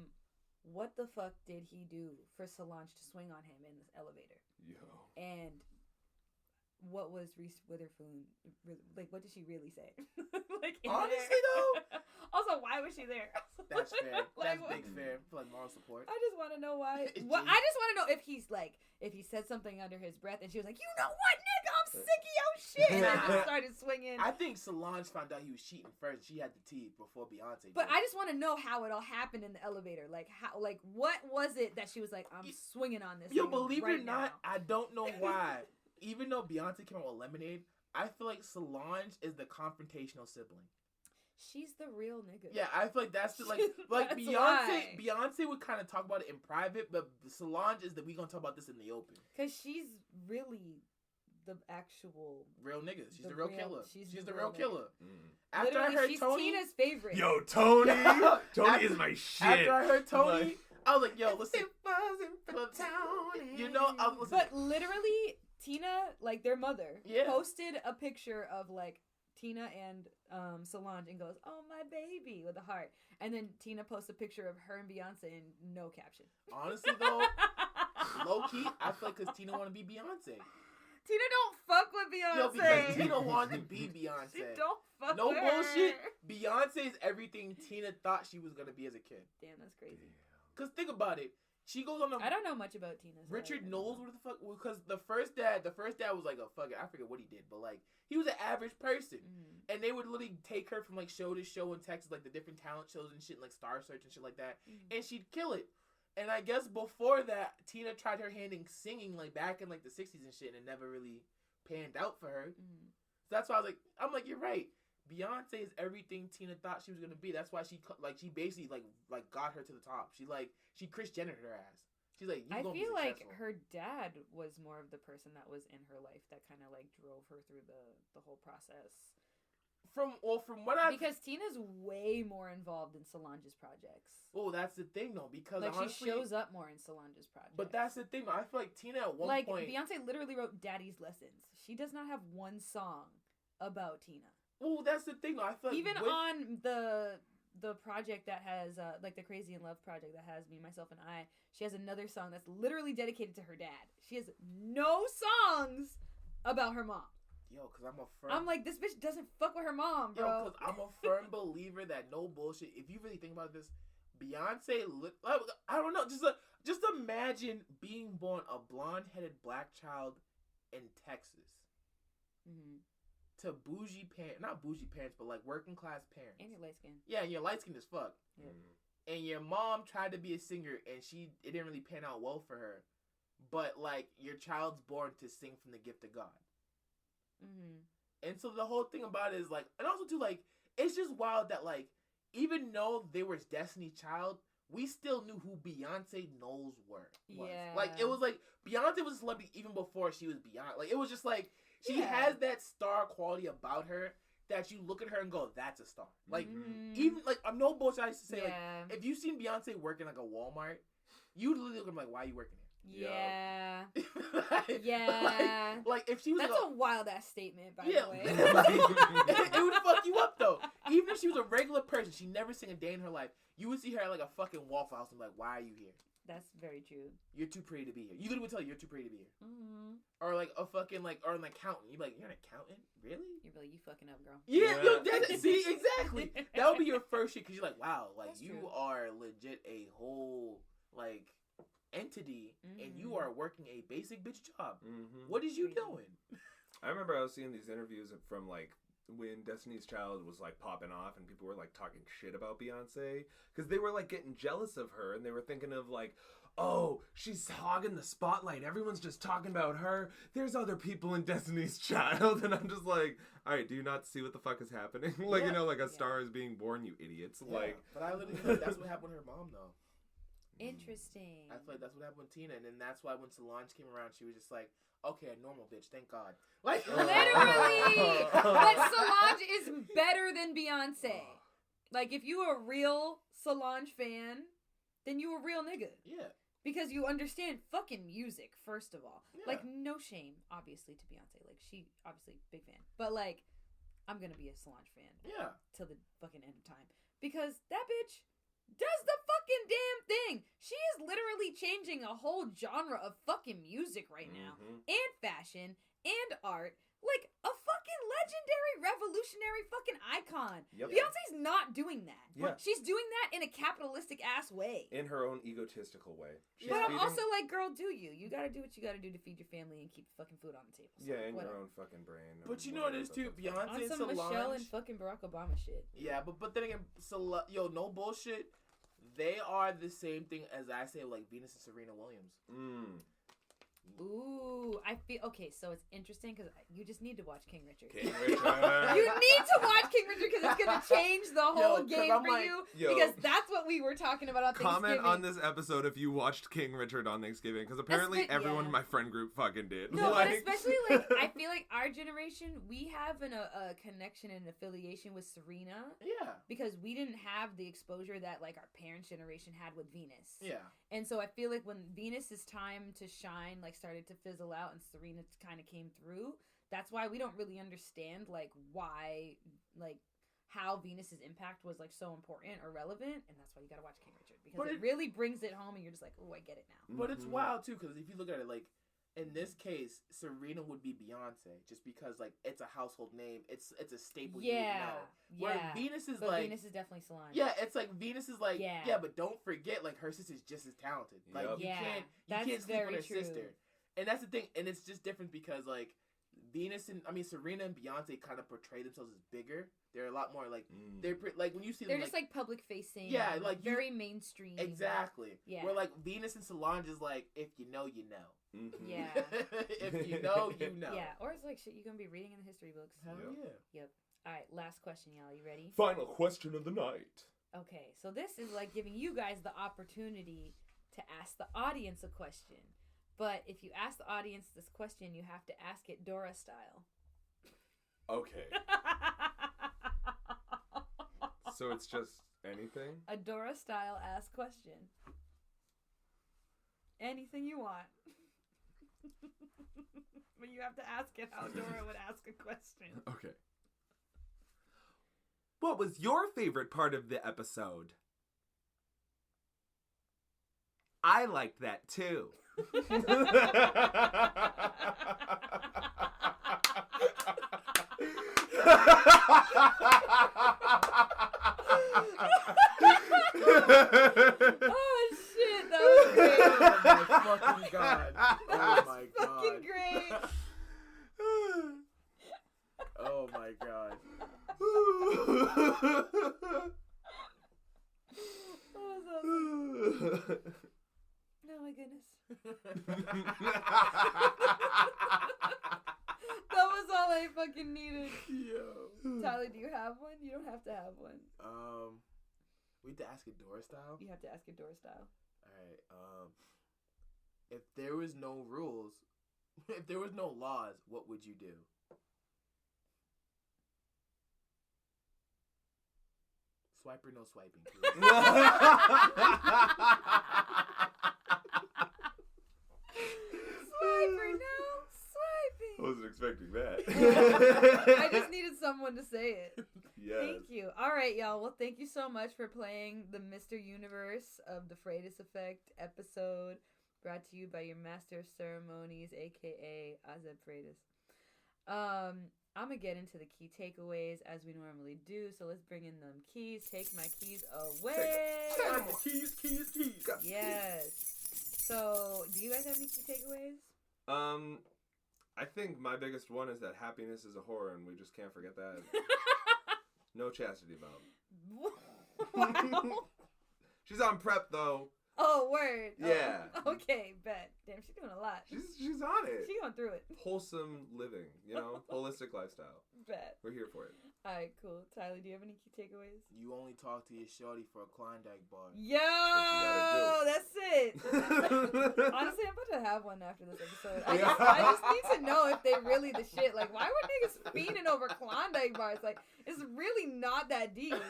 what the fuck did he do for Solange to swing on him in this elevator? Yo. And what was Reese Witherspoon like? What did she really say? Like in Honestly, there? Also, why was she there? That's fair. Like, That's big fair. For like moral support. I just want to know why. It's Well, just- I just want to know if he's like, if he said something under his breath, and she was like, "You know what, nigga? I'm sick of your shit." And Nah. just started swinging. I think Solange found out he was cheating first. She had the tea before Beyonce. But did. I just want to know how it all happened in the elevator. Like how, like what was it that she was like, "I'm swinging on this." Yo, nigga believe right it or not, now." I don't know why. Even though Beyonce came out with Lemonade, I feel like Solange is the confrontational sibling. She's the real nigga. Yeah, I feel like that's the, like That's Beyonce. why. Beyonce would kind of talk about it in private, but Solange is that we gonna talk about this in the open. Because she's really the actual. Real nigga. She's The the real real- killer. she's She's the the real real killer. Mm. After I Literally, heard she's Tony, Tina's favorite. Yo, Tony. Tony After- is my shit. after I heard Tony, Like- I was like, yo, listen. wasn't for But- Tony. You know, I was listening. But literally, Tina, like their mother, Yeah. posted a picture of like Tina and Solange and goes, "Oh my baby," with a heart. And then Tina posts a picture of her and Beyonce and no caption. Honestly though, low key, I feel like because Tina want to be Beyonce. Tina don't fuck with Yo, because Beyonce. Tina wanted to be She Beyonce. don't fuck No with bullshit. her. Beyonce is everything Tina thought she was gonna be as a kid. Damn, that's crazy. Cause think about it. She goes on the. I don't know much about Tina. So Richard Knowles, what the fuck? Because the first dad was like a fucking. I forget what he did, but like he was an average person, and they would literally take her from like show to show in Texas, like the different talent shows and shit, like Star Search and shit like that, and she'd kill it. And I guess before that, Tina tried her hand in singing, like back in like the '60s and shit, and it never really panned out for her. So that's why I'm like, you're right. Beyonce is everything Tina thought she was gonna be. That's why she basically like got her to the top. She Kris Jenner'd her ass. She's like, I feel like her dad was more of the person that was in her life that kind of like drove her through the whole process. From what because Tina's way more involved in Solange's projects. Well, that's the thing though, because like honestly, she shows up more in Solange's projects. But that's the thing. I feel like Tina at one point, Beyonce literally wrote Daddy's Lessons. She does not have one song about Tina. Well, that's the thing though. I feel like even on the project that has like the Crazy in Love project that has Me, Myself, and I, she has another song that's literally dedicated to her dad. She has no songs about her mom. Yo, because I'm like, this bitch doesn't fuck with her mom, bro. Yo, because I'm a firm believer that no bullshit. If you really think about this, Beyonce, I don't know, just imagine being born a blonde-headed black child in Texas. To not bougie parents, but like working class parents. And you're light skinned. Yeah, and you're light skinned as fuck. Yeah. And your mom tried to be a singer, and it didn't really pan out well for her. But like, your child's born to sing from the gift of God. And so the whole thing about it is like, and also too like, it's just wild that like, even though they were Destiny's Child, we still knew who Beyonce Knowles was. Yeah. Like, it was like, Beyonce was a celebrity even before she was Beyonce. Like, it was just like, she has that star quality about her that you look at her and go, that's a star. Like, even, like, I'm no bullshit, I used to say, like, if you've seen Beyonce work in, like, a Walmart, you literally look at them like, why are you working here? Yeah. Like, if she was that's like a wild ass statement, by the way. it would fuck you up though. Even if she was a regular person, she never sing a day in her life, you would see her at like a fucking Waffle House and be like, why are you here? That's very true. You're too pretty to be here. You literally would tell you you're too pretty to be here. Or like a fucking or an accountant. You'd be like, you're an accountant? Really? You're like, you fucking up, girl. Yeah. Yo, see, exactly. That would be your first shit because you're like, wow, like that's you true. are legit a whole like entity, and you are working a basic bitch job. What is you doing? I remember I was seeing these interviews from like when Destiny's Child was like popping off and people were like talking shit about Beyonce because they were like getting jealous of her and they were thinking of like, oh, she's hogging the spotlight, everyone's just talking about her, there's other people in Destiny's Child. And I'm just like, all right, do you not see what the fuck is happening? Like, you know, like a star is being born, you idiots. Like, but I literally feel like that's what happened with her mom though. Interesting. I feel like that's what happened with Tina, and then that's why when Solange came around, she was just like, okay, a normal bitch, thank God. Like, literally! But Solange is better than Beyonce. Like, if you are a real Solange fan, then you a real nigga. Yeah. Because you understand fucking music, first of all. Yeah. Like, no shame, obviously, to Beyonce. Like, she, obviously, big fan. But, like, I'm gonna be a Solange fan. Yeah. Till the fucking end of time. Because that bitch does the fucking damn thing. She is literally changing a whole genre of fucking music right now. And fashion. And art. Like, a fucking legendary, revolutionary fucking icon. Yep. Beyonce's not doing that. Yeah. She's doing that in a capitalistic ass way. In her own egotistical way. She's But I'm feeding... also like, girl, do you? You gotta do what you gotta do to feed your family and keep fucking food on the table. So yeah, in whatever. your own fucking brain. But you know what it is too, Beyonce On and some Solange. Michelle and fucking Barack Obama shit. Yeah, but then again, yo, no bullshit. They are the same thing as I say, like Venus and Serena Williams. Ooh, I feel okay. So it's interesting because you just need to watch King Richard. King Richard. You need to watch King Richard because it's gonna change the whole game for like, you. Because that's what we were talking about on Thanksgiving. Comment on this episode if you watched King Richard on Thanksgiving because apparently everyone in my friend group fucking did. No, but especially like I feel like our generation, we have a connection and affiliation with Serena. Yeah. Because we didn't have the exposure that like our parents' generation had with Venus. Yeah. And so I feel like when Venus's time to shine like started to fizzle out and Serena kind of came through, that's why we don't really understand like why like how Venus's impact was like so important or relevant, and that's why you gotta watch King Richard because it really brings it home and you're just like, oh, I get it now. But it's wild too because if you look at it like In this case, Serena would be Beyonce, just because like it's a household name. It's a staple. You would know. Where Venus is like Venus is definitely Solange. Yeah, it's like Venus is like but don't forget like her sister's just as talented. Like you can't sleep on her sister. And that's the thing, and it's just different because like Serena and Beyonce kind of portray themselves as bigger. They're a lot more like they're like when you see them, they're just like public facing. Yeah, like very mainstream. Exactly. Yeah. Where like Venus and Solange is like if you know, you know. Mm-hmm. Yeah. If you know, you know. Yeah. Or it's like shit you're gonna be reading in the history books. Hell yeah. Yep. All right. Last question, y'all. You ready? Final question of the night. Okay. So this is like giving you guys the opportunity to ask the audience a question. But if you ask the audience this question, you have to ask it Dora style. Okay. So it's just anything? A Dora style ask question. Anything you want. But you have to ask it how Dora would ask a question. Okay. What was your favorite part of the episode? I liked that too. Oh shit, that was great. Oh my fucking god. Oh my god. Fucking great. Oh my god. Oh my goodness. That was all I fucking needed. Yo. Tyler, do you have one? You don't have to have one. We have to ask it Dora style? You have to ask it Dora style. Alright, if there was no rules, if there was no laws, what would you do? Swiper, no swiping, please. Swiper, no swiping. I wasn't expecting that. I just needed someone to say it. Yes. Thank you. All right, y'all. Well, thank you so much for playing the Mr. Universe of the Freitas Effect episode, brought to you by your Master of Ceremonies, aka Azeb Freitas. I'm gonna get into the key takeaways as we normally do. So let's bring in them keys. Take my keys away. Keys. Yes. So, do you guys have any key takeaways? I think my biggest one is that happiness is a horror, and we just can't forget that. No chastity belt. Wow. She's on prep though. Oh, word. Yeah. Oh, okay, bet. Damn, she's doing a lot. She's on it. She's going through it. Wholesome living, holistic lifestyle. Bet. We're here for it. All right, cool. Tyler, do you have any key takeaways? You only talk to your shorty for a Klondike bar. Yo, that's it. Honestly, I'm about to have one after this episode. I just need to know if they really the shit. Like, why were niggas fiending over Klondike bars? Like, it's really not that deep.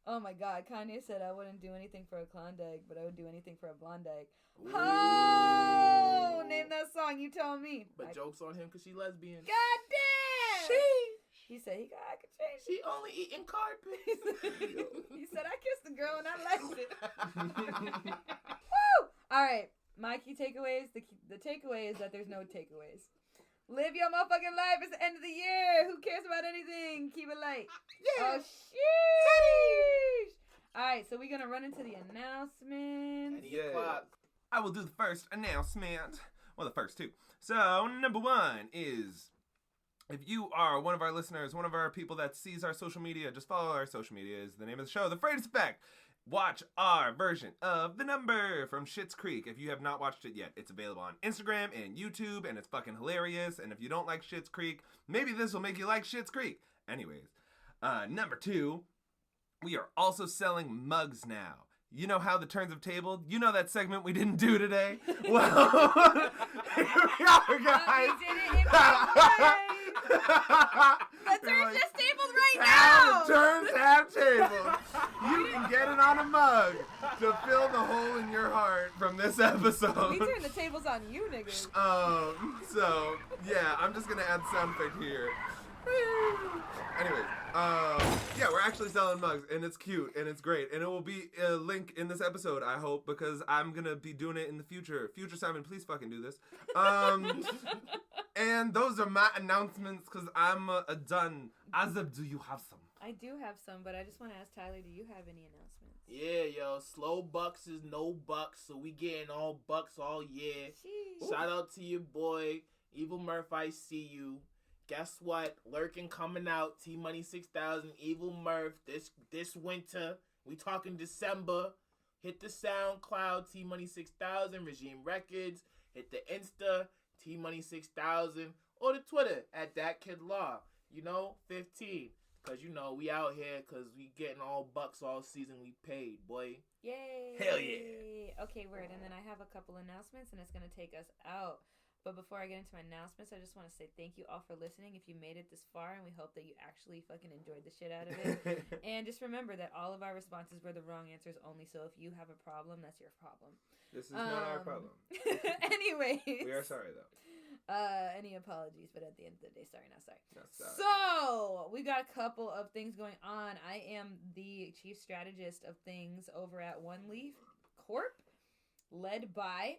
Oh my god, Kanye said I wouldn't do anything for a Klondike, but I would do anything for a Blondike. Ooh. Oh, name that song. You tell me. But joke's on him because she lesbian. God damn. He said I could change. She only eating carpet. He said I kissed the girl and I liked it. Woo! All right, my key takeaways. The takeaway is that there's no takeaways. Live your motherfucking life. It's the end of the year. Who cares about anything? Keep it light. Yeah. Oh, sheesh. All right, so we're going to run into the announcements. I will do the first announcement. Well, the first two. So, number one is, if you are one of our listeners, one of our people that sees our social media, just follow our social media is the name of the show, The Freitas Effect. Watch our version of The Number from Schitt's Creek. If you have not watched it yet, it's available on Instagram and YouTube, and it's fucking hilarious. And if you don't like Schitt's Creek, maybe this will make you like Schitt's Creek. Anyways, number two, we are also selling mugs now. You know how the turns have tabled? You know that segment we didn't do today? Well, here we are, guys. We did it in the turns just tabled right now. The turns have tabled. You can get it on a mug to fill the hole in your heart from this episode. We turned the tables on you, niggas. So, yeah, I'm just going to add sound effect here. Anyways, yeah, we're actually selling mugs, and it's cute, and it's great, and it will be a link in this episode, I hope, because I'm gonna be doing it in the future. Future Simon, please fucking do this. And those are my announcements, because I'm done. Azeb, do you have some? I do have some, but I just want to ask Tyler, do you have any announcements? Yeah, yo, slow bucks is no bucks, so we getting all bucks all year. Sheesh. Shout out to your boy, Evil Murph, I see you. Guess what? Lurking coming out, T-Money 6000, Evil Murph, this winter. We talking December. Hit the SoundCloud, T-Money 6000, Regime Records. Hit the Insta, T-Money 6000, or the Twitter at ThatKidLaw. 15. Because, we out here because we getting all bucks all season. We paid, boy. Yay. Hell yeah. Okay, word. And then I have a couple announcements, and it's going to take us out. But before I get into my announcements, I just want to say thank you all for listening. If you made it this far, and we hope that you actually fucking enjoyed the shit out of it. And just remember that all of our responses were the wrong answers only. So if you have a problem, that's your problem. This is not our problem. Anyways. We are sorry, though. Any apologies, but at the end of the day, sorry, not sorry. Not sorry. So, we got a couple of things going on. I am the chief strategist of things over at One Leaf Corp, led by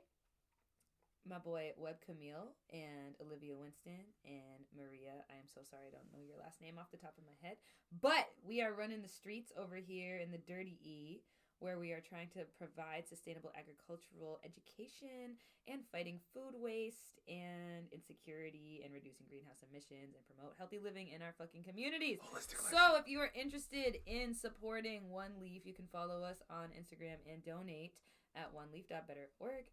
my boy Web Camille and Olivia Winston and Maria. I am so sorry, I don't know your last name off the top of my head. But we are running the streets over here in the Dirty E, where we are trying to provide sustainable agricultural education and fighting food waste and insecurity and reducing greenhouse emissions and promote healthy living in our fucking communities. So if you are interested in supporting One Leaf, you can follow us on Instagram and donate at oneleaf.betterorg.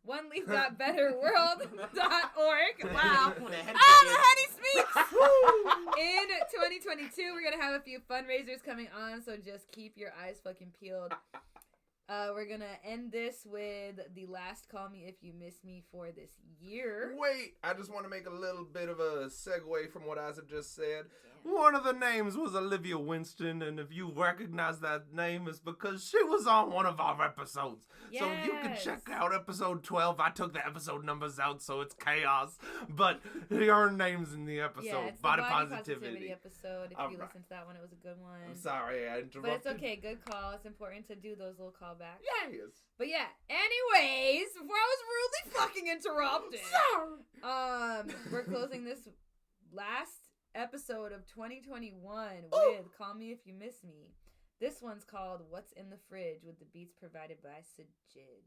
oneleaf.betterworld.org. Wow. The Henny speaks. In 2022, we're going to have a few fundraisers coming on, so just keep your eyes fucking peeled. We're going to end this with the last Call Me If You Miss Me for this year. Wait, I just want to make a little bit of a segue from what Azeb just said. One of the names was Olivia Winston, and if you recognize that name, it's because she was on one of our episodes. Yes. So you can check out episode 12. I took the episode numbers out, so it's chaos. But your name's in the episode. Yeah, it's Body the Positivity episode. If All you right. listen to that one, it was a good one. I'm sorry, I interrupted. But it's okay. Good call. It's important to do those little callbacks. Yes. But yeah, anyways, before I was rudely fucking interrupted. We're closing this last episode of 2021 with Call Me If You Miss Me. This one's called What's in the Fridge, with the beats provided by Sajid.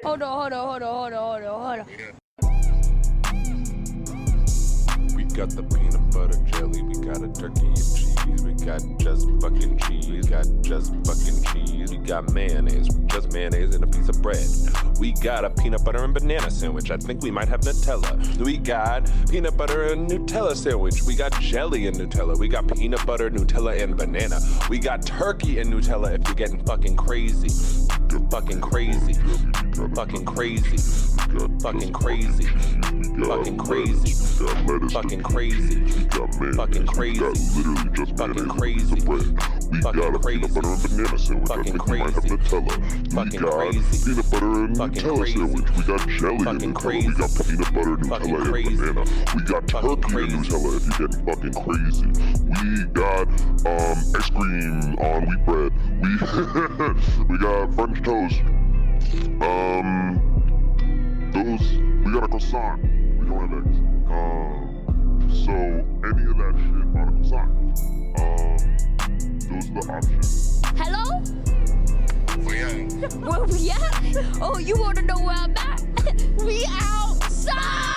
Hold on. We got the peanut butter jelly, we got a turkey and cheese, we got just fucking cheese, we got just fucking cheese, we got mayonnaise, just mayonnaise and a piece of bread. We got a peanut butter and banana sandwich, I think we might have Nutella. We got peanut butter and Nutella sandwich, we got jelly and Nutella, we got peanut butter, Nutella and banana. We got turkey and Nutella if you're getting fucking crazy. Fucking crazy. Fucking crazy. Fucking crazy. Fucking crazy. Fucking crazy. Fucking crazy. Fucking crazy. Fucking crazy. Fucking crazy. Fucking crazy. Peanut butter and Nutella sandwich. We got jelly and Nutella. We got peanut butter, Nutella, and banana. We got turkey and Nutella if you're getting fucking crazy. We got ice cream on wheat bread. We got French toast. We got a croissant. We don't have eggs. So any of that shit on a croissant. Those are the options. Hello? Yeah. Where we at? Oh, you wanna know where I'm at? We outside!